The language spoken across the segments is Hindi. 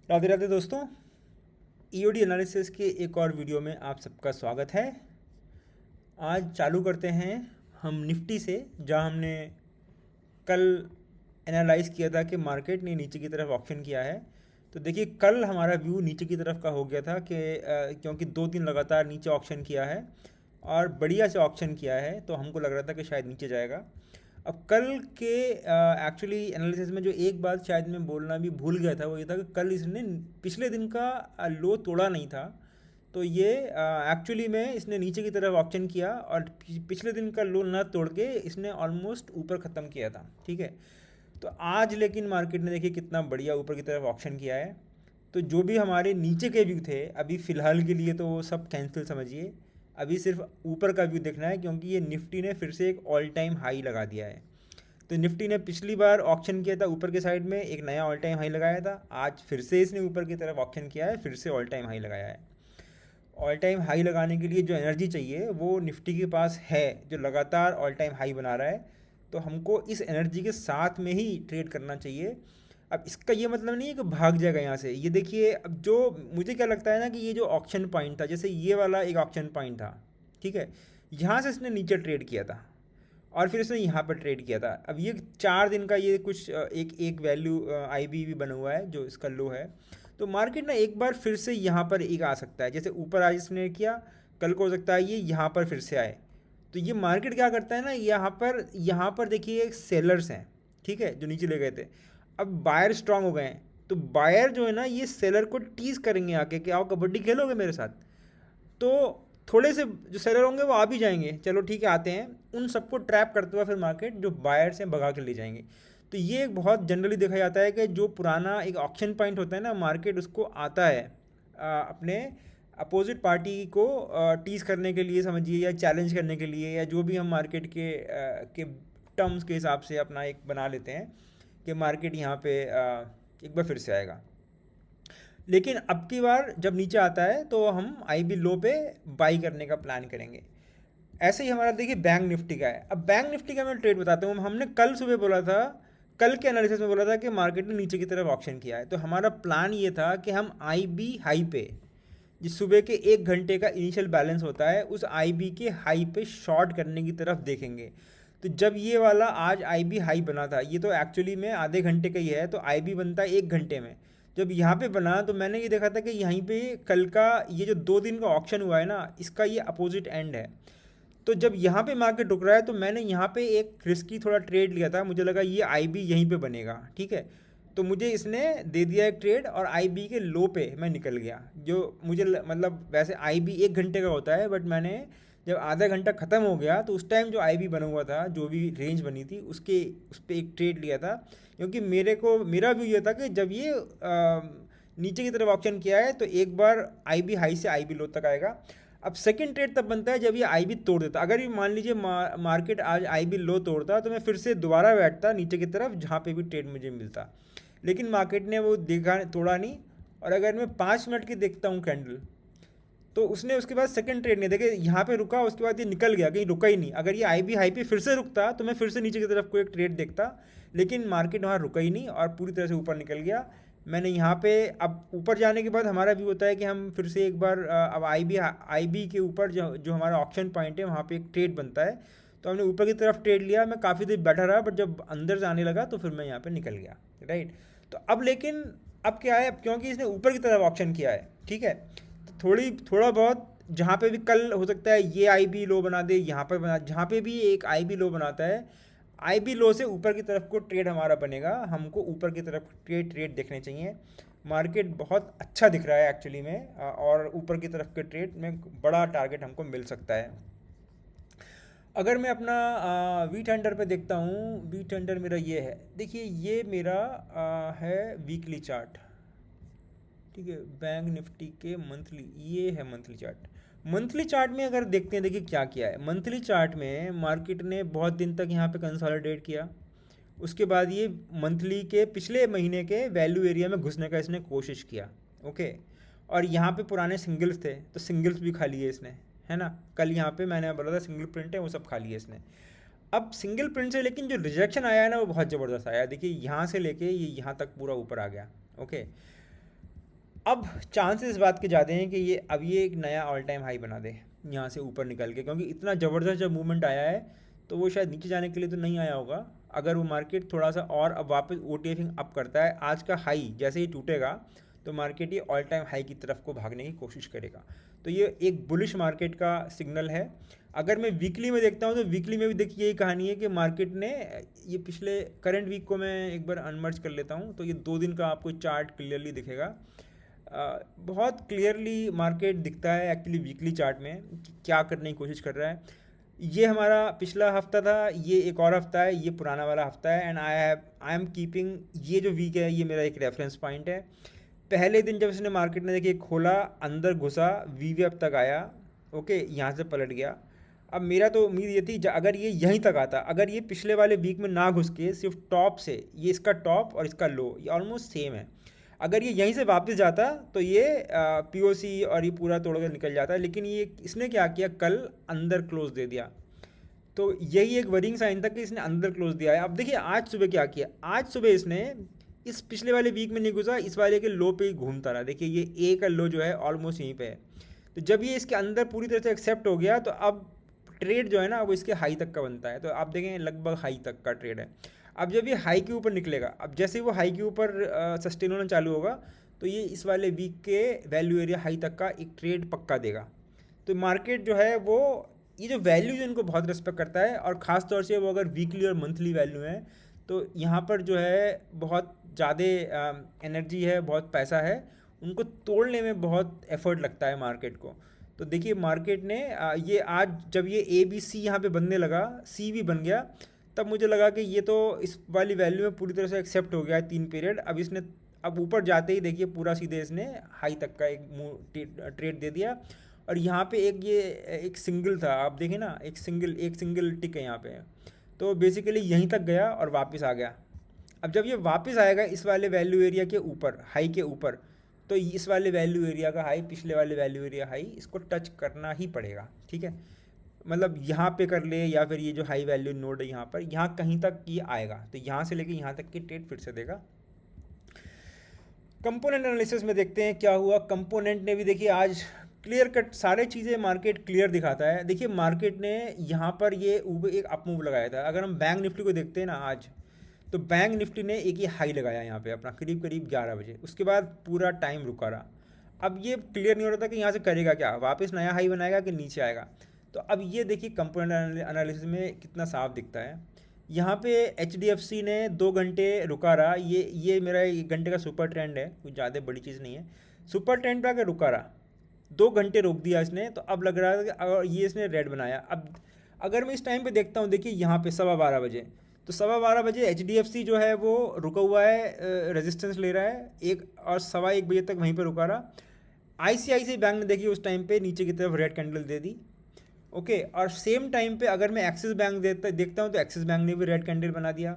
राधे राधे दोस्तों। ईओडी एनालिसिस के एक और वीडियो में आप सबका स्वागत है। आज चालू करते हैं हम निफ्टी से, जहां हमने कल एनालाइज किया था कि मार्केट ने नीचे की तरफ ऑप्शन किया है। तो देखिए, कल हमारा व्यू नीचे की तरफ का हो गया था कि क्योंकि 2 दिन लगातार नीचे ऑप्शन किया है और बढ़िया से ऑप्शन किया है, तो हमको लग रहा था कि शायद नीचे जाएगा। अब कल के एक्चुअली एनालिसिस में जो एक बात शायद मैं बोलना भी भूल गया था, वो ये था कि कल इसने पिछले दिन का लो तोड़ा नहीं था। तो ये एक्चुअली में इसने नीचे की तरफ ऑप्शन किया और पिछले दिन का लो ना तोड़ के इसने ऑलमोस्ट ऊपर ख़त्म किया था। ठीक है। तो आज लेकिन मार्केट ने देखिए कितना बढ़िया ऊपर की तरफ ऑप्शन किया है। तो जो भी हमारे नीचे के व्यू थे अभी फ़िलहाल के लिए, तो वो सब कैंसिल समझिए। अभी सिर्फ ऊपर का व्यू देखना है, क्योंकि ये निफ्टी ने फिर से एक ऑल टाइम हाई लगा दिया है। तो निफ्टी ने पिछली बार ऑप्शन किया था ऊपर के साइड में, एक नया ऑल टाइम हाई लगाया था। आज फिर से इसने ऊपर की तरफ ऑप्शन किया है, फिर से ऑल टाइम हाई लगाया है। ऑल टाइम हाई लगाने के लिए जो एनर्जी चाहिए वो निफ्टी के पास है, जो लगातार ऑल टाइम हाई बना रहा है। तो हमको इस एनर्जी के साथ में ही ट्रेड करना चाहिए। अब इसका ये मतलब नहीं है कि भाग जाएगा यहाँ से। ये देखिए, अब जो मुझे क्या लगता है ना, कि ये जो ऑक्शन पॉइंट था, जैसे ये वाला एक ऑक्शन पॉइंट था, ठीक है, यहाँ से इसने नीचे ट्रेड किया था और फिर इसने यहाँ पर ट्रेड किया था। अब ये 4 दिन का ये कुछ एक एक वैल्यू आई भी बना हुआ है जो इसका लो है। तो मार्केट ना एक बार फिर से यहाँ पर एक आ सकता है, जैसे ऊपर आज इसने किया, कल को हो सकता है ये यहाँ पर फिर से आए। तो ये मार्केट क्या करता है ना, यहाँ पर देखिए सेलर्स हैं, ठीक है, जो नीचे ले गए थे। अब बायर स्ट्रांग हो गए हैं, तो बायर जो है ना ये सेलर को टीज करेंगे आके कि आओ कबड्डी खेलोगे मेरे साथ। तो थोड़े से जो सेलर होंगे वो आ भी जाएंगे, चलो ठीक है आते हैं, उन सबको ट्रैप करते हुए फिर मार्केट जो बायर्स हैं भगा के ले जाएंगे। तो ये एक बहुत जनरली देखा जाता है कि जो पुराना एक ऑक्शन पॉइंट होता है ना, मार्केट उसको आता है अपने अपोजिट पार्टी को टीज करने के लिए समझिए, या चैलेंज करने के लिए, या जो भी हम मार्केट के टर्म्स के हिसाब से अपना एक बना लेते हैं कि मार्केट यहाँ पे एक बार फिर से आएगा। लेकिन अब की बार जब नीचे आता है तो हम आई बी लो पे बाई करने का प्लान करेंगे। ऐसे ही हमारा देखिए बैंक निफ्टी का है। अब बैंक निफ्टी का मैं ट्रेड बताता हूँ। हमने कल सुबह बोला था, कल के एनालिसिस में बोला था कि मार्केट ने नीचे की तरफ ऑप्शन किया है। तो हमारा प्लान ये था कि हम आई बी हाई पे, जिस सुबह के 1 घंटे का इनिशियल बैलेंस होता है, उस आई बी के हाई पे शॉर्ट करने की तरफ देखेंगे। तो जब ये वाला आज आई बी हाई बना था, ये तो एक्चुअली में आधे घंटे का ही है, तो आई बी बनता है 1 घंटे में। जब यहाँ पे बना तो मैंने ये देखा था कि यहीं पे कल का ये जो 2 दिन का ऑप्शन हुआ है ना, इसका ये अपोजिट एंड है। तो जब यहाँ पे मार्केट रुक रहा है तो मैंने यहाँ पे एक रिस्की थोड़ा ट्रेड लिया था। मुझे लगा ये आई बी यहीं पे बनेगा, ठीक है। तो मुझे इसने दे दिया एक ट्रेड और आई बी के लो पे मैं निकल गया। जो मुझे मतलब वैसे आई बी 1 घंटे का होता है, बट मैंने जब आधा घंटा ख़त्म हो गया तो उस टाइम जो आई बी बना हुआ था, जो भी रेंज बनी थी उसके उस पर एक ट्रेड लिया था। क्योंकि मेरा व्यू ये था कि जब ये नीचे की तरफ ऑप्शन किया है तो एक बार आई बी हाई से आई बी लो तक आएगा। अब सेकंड ट्रेड तब बनता है जब ये आई बी तोड़ देता। अगर ये मान लीजिए मार्केट आज आई बी लो तोड़ता तो मैं फिर से दोबारा बैठता नीचे की तरफ जहाँ पे भी ट्रेड मुझे मिलता। लेकिन मार्केट ने वो देखा, तोड़ा नहीं। और अगर मैं 5 मिनट की देखता हूँ कैंडल, तो उसने उसके बाद सेकंड ट्रेड नहीं देखे, यहाँ पे रुका, उसके बाद ये निकल गया, कहीं रुका ही नहीं। अगर ये आई बी हाई पे फिर से रुकता तो मैं फिर से नीचे की तरफ को एक ट्रेड देखता। लेकिन मार्केट वहाँ रुका ही नहीं और पूरी तरह से ऊपर निकल गया। मैंने यहाँ पे, अब ऊपर जाने के बाद हमारा भी होता है कि हम फिर से एक बार अब आई बी के ऊपर जो जो हमारा ऑप्शन पॉइंट है वहाँ पे एक ट्रेड बनता है। तो हमने ऊपर की तरफ ट्रेड लिया, मैं काफ़ी देर बैठा रहा, बट जब अंदर जाने लगा तो फिर मैं यहाँ पे निकल गया, राइट। तो अब लेकिन अब क्या है, अब क्योंकि इसने ऊपर की तरफ ऑप्शन किया है, ठीक है, तो थोड़ा बहुत जहाँ पे भी कल हो सकता है ये आई बी लो बना दे, यहाँ पर बना, जहाँ पे भी एक आई बी लो बनाता है, आई बी लो से ऊपर की तरफ को ट्रेड हमारा बनेगा। हमको ऊपर की तरफ ट्रेड देखने चाहिए। मार्केट बहुत अच्छा दिख रहा है एक्चुअली में, और ऊपर की तरफ के ट्रेड में बड़ा टारगेट हमको मिल सकता है। अगर मैं अपना वी टेंडर पे देखता हूँ, वी टेंडर मेरा ये है, देखिए ये मेरा है वीकली चार्ट, ठीक है। बैंक निफ्टी के मंथली, ये है मंथली चार्ट। मंथली चार्ट में अगर देखते हैं, देखिए क्या किया है मंथली चार्ट में, मार्केट ने बहुत दिन तक यहाँ पे कंसोलिडेट किया। उसके बाद ये मंथली के पिछले महीने के वैल्यू एरिया में घुसने का इसने कोशिश किया, ओके। और यहाँ पे पुराने सिंगल्स थे तो सिंगल्स भी खा लिए इसने, है ना। कल यहाँ पे मैंने बोला था सिंगल प्रिंट है, वो सब खा लिए इसने। अब सिंगल प्रिंट से लेकिन जो रिजेक्शन आया है ना वो बहुत ज़बरदस्त आया। देखिए यहाँ से लेके ये यहाँ तक पूरा ऊपर आ गया, ओके। अब चांसेस इस बात के ज़्यादा हैं कि ये एक नया ऑल टाइम हाई बना दे यहाँ से ऊपर निकल के, क्योंकि इतना ज़बरदस्त जब मूवमेंट आया है तो वो शायद नीचे जाने के लिए तो नहीं आया होगा। अगर वो मार्केट थोड़ा सा और अब वापस ओटीएफिंग अप करता है, आज का हाई जैसे ही टूटेगा तो मार्केट ये ऑल टाइम हाई की तरफ को भागने की कोशिश करेगा। तो ये एक बुलिश मार्केट का सिग्नल है। अगर मैं वीकली में देखता हूँ तो वीकली में भी देखिए यही कहानी है कि मार्केट ने ये पिछले करंट वीक को मैं एक बार अनमर्ज कर लेता हूँ तो ये 2 दिन का आपको चार्ट क्लियरली दिखेगा। बहुत क्लियरली मार्केट दिखता है एक्चुअली वीकली चार्ट में कि क्या करने की कोशिश कर रहा है। ये हमारा पिछला हफ्ता था, ये एक और हफ्ता है, ये पुराना वाला हफ्ता है, एंड आई एम कीपिंग ये जो वीक है ये मेरा एक रेफरेंस पॉइंट है। पहले दिन जब इसने मार्केट ने देखिए खोला, अंदर घुसा, वी अब तक आया, ओके, यहाँ से पलट गया। अब मेरा तो उम्मीद ये थी अगर ये यहीं तक आता, अगर ये पिछले वाले वीक में ना घुस के सिर्फ टॉप से, ये इसका टॉप और इसका लो ये ऑलमोस्ट सेम है, अगर ये यहीं से वापस जाता तो ये पीओसी और ये पूरा तोड़ कर निकल जाता। लेकिन ये इसने क्या किया, कल अंदर क्लोज दे दिया, तो यही एक वरिंग साइन था कि इसने अंदर क्लोज दिया है। अब देखिए आज सुबह क्या किया, आज सुबह इसने इस पिछले वाले वीक में नहीं घुसा, इस वाले के लो पे ही घूमता रहा। देखिए ये ए का लो जो है ऑलमोस्ट यहीं पे है, तो जब ये इसके अंदर पूरी तरह से एक्सेप्ट हो गया तो अब ट्रेड जो है ना वो इसके हाई तक का बनता है। तो आप देखें लगभग हाई तक का ट्रेड है। अब जब ये हाई के ऊपर निकलेगा, अब जैसे ही वो हाई के ऊपर सस्टेन होना चालू होगा तो ये इस वाले वीक के वैल्यू एरिया हाई तक का एक ट्रेड पक्का देगा। तो मार्केट जो है वो ये जो वैल्यू जो इनको बहुत रिस्पेक्ट करता है, और ख़ास तौर से वो अगर वीकली और मंथली वैल्यू है तो यहाँ पर जो है बहुत ज़्यादा एनर्जी है, बहुत पैसा है, उनको तोड़ने में बहुत एफर्ट लगता है मार्केट को। तो देखिए मार्केट ने ये आज जब ये ए बी सी यहाँ पे बनने लगा, सी भी बन गया, तब मुझे लगा कि ये तो इस वाली वैल्यू में पूरी तरह से एक्सेप्ट हो गया है 3 पीरियड। अब इसने अब ऊपर जाते ही देखिए पूरा सीधे इसने हाई तक का एक ट्रेड दे दिया। और यहाँ पे ये एक सिंगल था, आप देखें ना, एक सिंगल टिक है यहाँ पे, तो बेसिकली यहीं तक गया और वापस आ गया। अब जब ये वापस आएगा इस वाले वैल्यू एरिया के ऊपर, हाई के ऊपर, तो इस वाले वैल्यू एरिया का हाई, पिछले वाले वैल्यू एरिया हाई, इसको टच करना ही पड़ेगा, ठीक है। मतलब यहाँ पे कर ले या फिर ये जो हाई वैल्यू नोड है यहाँ पर, यहाँ कहीं तक ये आएगा तो यहाँ से लेके यहाँ तक की ट्रेड फिर से देगा। कंपोनेंट एनालिसिस में देखते हैं क्या हुआ। कंपोनेंट ने भी देखिए आज क्लियर कट सारे चीज़ें मार्केट क्लियर दिखाता है। देखिए मार्केट ने यहाँ पर ये एक अप मूव लगाया था। अगर हम बैंक निफ्टी को देखते हैं ना आज, तो बैंक निफ्टी ने एक ये हाई लगाया यहाँ पे अपना करीब करीब 11 बजे, उसके बाद पूरा टाइम रुका रहा। अब ये क्लियर नहीं हो रहा था कि यहाँ से करेगा क्या, वापस नया हाई बनाएगा कि नीचे आएगा। तो अब ये देखिए कंपोनेंट एनालिसिस में कितना साफ दिखता है। यहाँ पे HDFC ने 2 घंटे रुका रहा, ये मेरा 1 घंटे का सुपर ट्रेंड है, कुछ ज़्यादा बड़ी चीज़ नहीं है। सुपर ट्रेंड पे आकर रुका रहा, 2 घंटे रोक दिया इसने, तो अब लग रहा है कि अगर ये इसने रेड बनाया। अब अगर मैं इस टाइम पे देखता हूँ, देखिए यहाँ पे 12:15 बजे, तो 12:15 बजे HDFC जो है वो रुका हुआ है, रेजिस्टेंस ले रहा है, 1 और 1:15 बजे तक वहीं पर रुका रहा। ICICI बैंक ने देखिए उस टाइम पे नीचे की तरफ रेड कैंडल दे दी, ओके। और सेम टाइम पे अगर मैं एक्सिस बैंक देखता हूँ तो एक्सिस बैंक ने भी रेड कैंडल बना दिया,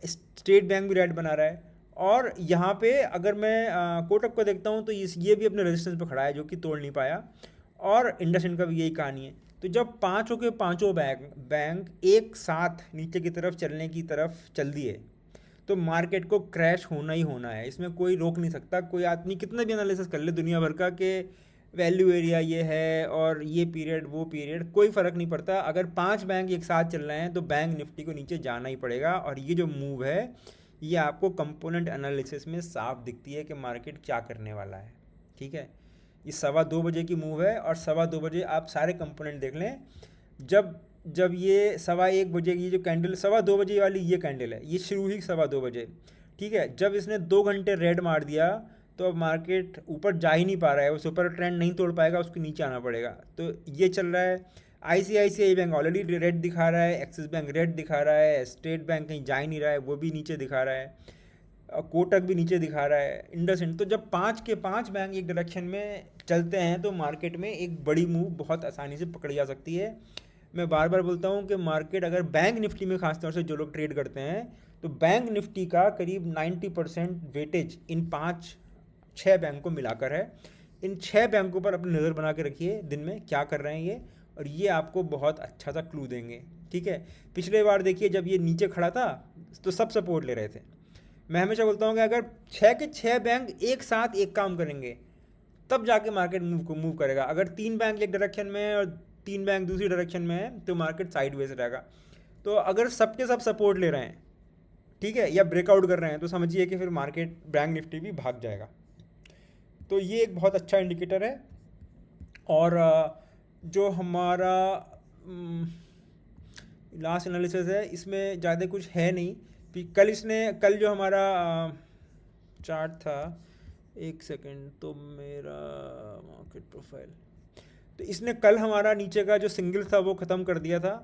स्टेट बैंक भी रेड बना रहा है। और यहाँ पे अगर मैं कोटक को देखता हूँ तो ये भी अपने रेजिस्टेंस पे खड़ा है जो कि तोड़ नहीं पाया, और इंडसइंड का भी यही कहानी है। तो जब पाँचों के पाँचों बैंक एक साथ नीचे की तरफ चलने की तरफ चल दिए तो मार्केट को क्रैश होना ही होना है, इसमें कोई रोक नहीं सकता। कोई आदमी कितना भी एनालिसिस कर ले दुनिया भर का कि वैल्यू एरिया ये है और ये पीरियड वो पीरियड, कोई फ़र्क नहीं पड़ता। अगर 5 बैंक एक साथ चल रहे हैं तो बैंक निफ्टी को नीचे जाना ही पड़ेगा। और ये जो मूव है ये आपको कंपोनेंट एनालिसिस में साफ दिखती है कि मार्केट क्या करने वाला है, ठीक है। ये 2:15 बजे की मूव है, और 2:15 बजे आप सारे कंपोनेंट देख लें। जब ये 1:15 बजे की जो कैंडल, 2:15 बजे वाली ये कैंडल है, ये शुरू ही 2:15 बजे, ठीक है। जब इसने 2 घंटे रेड मार दिया तो अब मार्केट ऊपर जा ही नहीं पा रहा है, वो सुपर ट्रेंड नहीं तोड़ पाएगा, उसके नीचे आना पड़ेगा। तो ये चल रहा है। ICICI बैंक ऑलरेडी रेड दिखा रहा है, एक्सिस बैंक रेड दिखा रहा है, स्टेट बैंक कहीं जा ही नहीं रहा है, वो भी नीचे दिखा रहा है, कोटक भी नीचे दिखा रहा है, इंडसइंड। तो जब 5 के 5 बैंक एक डायरेक्शन में चलते हैं तो मार्केट में एक बड़ी मूव बहुत आसानी से पकड़ी जा सकती है। मैं बार बार बोलता हूँ कि मार्केट अगर बैंक निफ्टी में खासतौर से जो लोग ट्रेड करते हैं, तो बैंक निफ्टी का करीब 90% वेटेज इन 5-6 बैंक को मिलाकर है। इन 6 बैंकों पर अपनी नज़र बना के रखिए दिन में क्या कर रहे हैं ये, और ये आपको बहुत अच्छा सा क्लू देंगे, ठीक है। पिछले बार देखिए जब ये नीचे खड़ा था तो सब सपोर्ट ले रहे थे, मैं हमेशा बोलता हूँ कि अगर 6 के 6 बैंक एक साथ एक काम करेंगे तब जाके मार्केट मूव करेगा। अगर 3 बैंक एक डायरेक्शन में है और 3 बैंक दूसरी डायरेक्शन में है तो मार्केट साइडवेज रहेगा। तो अगर सबके सब सपोर्ट ले रहे हैं, ठीक है, या ब्रेकआउट कर रहे हैं, तो समझिए कि फिर मार्केट बैंक निफ्टी भी भाग जाएगा। तो ये एक बहुत अच्छा इंडिकेटर है। और जो हमारा लास्ट एनालिसिस है इसमें ज़्यादा कुछ है नहीं कि कल जो हमारा चार्ट था, एक सेकेंड, तो मेरा मार्केट प्रोफाइल, तो इसने कल हमारा नीचे का जो सिंगल था वो ख़त्म कर दिया था।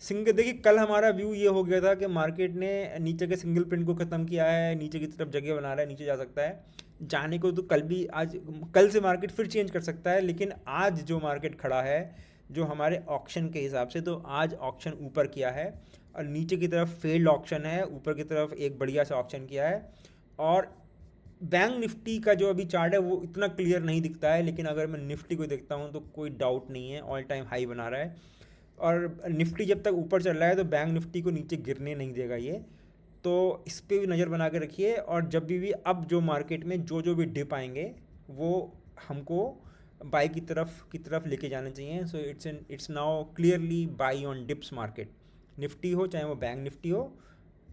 देखिए कल हमारा व्यू ये हो गया था कि मार्केट ने नीचे के सिंगल प्रिंट को ख़त्म किया है, नीचे की तरफ जगह बना रहा है, नीचे जा सकता है जाने को। तो कल से मार्केट फिर चेंज कर सकता है, लेकिन आज जो मार्केट खड़ा है जो हमारे ऑक्शन के हिसाब से, तो आज ऑक्शन ऊपर किया है और नीचे की तरफ फेल्ड ऑक्शन है, ऊपर की तरफ एक बढ़िया सा ऑक्शन किया है। और बैंक निफ्टी का जो अभी चार्ट है वो इतना क्लियर नहीं दिखता है, लेकिन अगर मैं निफ्टी को देखता हूँ तो कोई डाउट नहीं है, ऑल टाइम हाई बना रहा है। और निफ्टी जब तक ऊपर चल रहा है तो बैंक निफ्टी को नीचे गिरने नहीं देगा ये। तो इस पर भी नज़र बना के रखिए। और जब भी अब जो मार्केट में जो भी डिप आएंगे वो हमको बाई की तरफ लेके जाने चाहिए। So it's now clearly by on dips market, Nifty हो चाहे वो बैंक निफ्टी हो,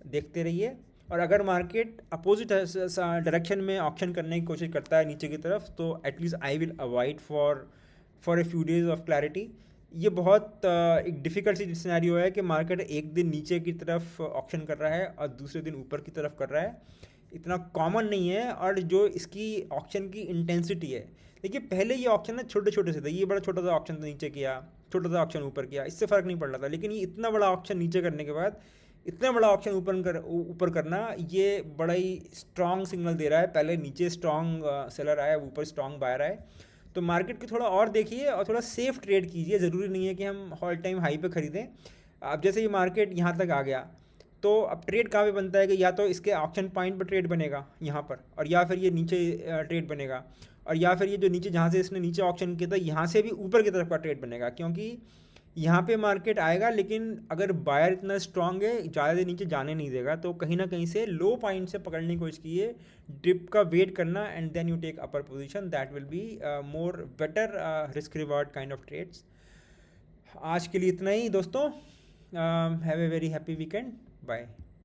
देखते रहिए। और अगर मार्केट अपोजिट डायरेक्शन में ऑप्शन करने की कोशिश करता है नीचे की तरफ, तो at least I will avoid for a few days of clarity. ये बहुत एक डिफ़िकल्ट सी सिनेरियो है कि मार्केट एक दिन नीचे की तरफ ऑप्शन कर रहा है और दूसरे दिन ऊपर की तरफ कर रहा है, इतना कॉमन नहीं है। और जो इसकी ऑप्शन की इंटेंसिटी है, देखिए पहले ये ऑप्शन ना छोटे छोटे से थे, ये बड़ा छोटा सा ऑप्शन नीचे किया, छोटा सा ऑप्शन ऊपर किया, इससे फ़र्क नहीं पड़ रहा था। लेकिन ये इतना बड़ा ऑप्शन नीचे करने के बाद इतना बड़ा ऑप्शन ऊपर करना, ये बड़ा ही स्ट्रॉन्ग सिग्नल दे रहा है। पहले नीचे स्ट्रॉन्ग सेलर आया, ऊपर स्ट्रॉन्ग बायर आए। तो मार्केट को थोड़ा और देखिए और थोड़ा सेफ ट्रेड कीजिए। ज़रूरी नहीं है कि हम ऑल टाइम हाई पे ख़रीदें। अब जैसे ये मार्केट यहाँ तक आ गया, तो अब ट्रेड कहाँ पे बनता है कि या तो इसके ऑप्शन पॉइंट पर ट्रेड बनेगा यहाँ पर, और या फिर ये नीचे ट्रेड बनेगा, और या फिर ये जो नीचे जहाँ से इसने नीचे ऑप्शन किया था यहाँ से भी ऊपर की तरफ का ट्रेड बनेगा। क्योंकि यहाँ पे मार्केट आएगा, लेकिन अगर बायर इतना स्ट्रांग है ज़्यादा देर नीचे जाने नहीं देगा, तो कहीं ना कहीं से लो पॉइंट से पकड़ने की कोशिश कीजिए, डिप का वेट करना, and then you take upper position. That will be more better risk reward kind of trades. आज के लिए इतना ही दोस्तों। Have a very happy weekend. Bye.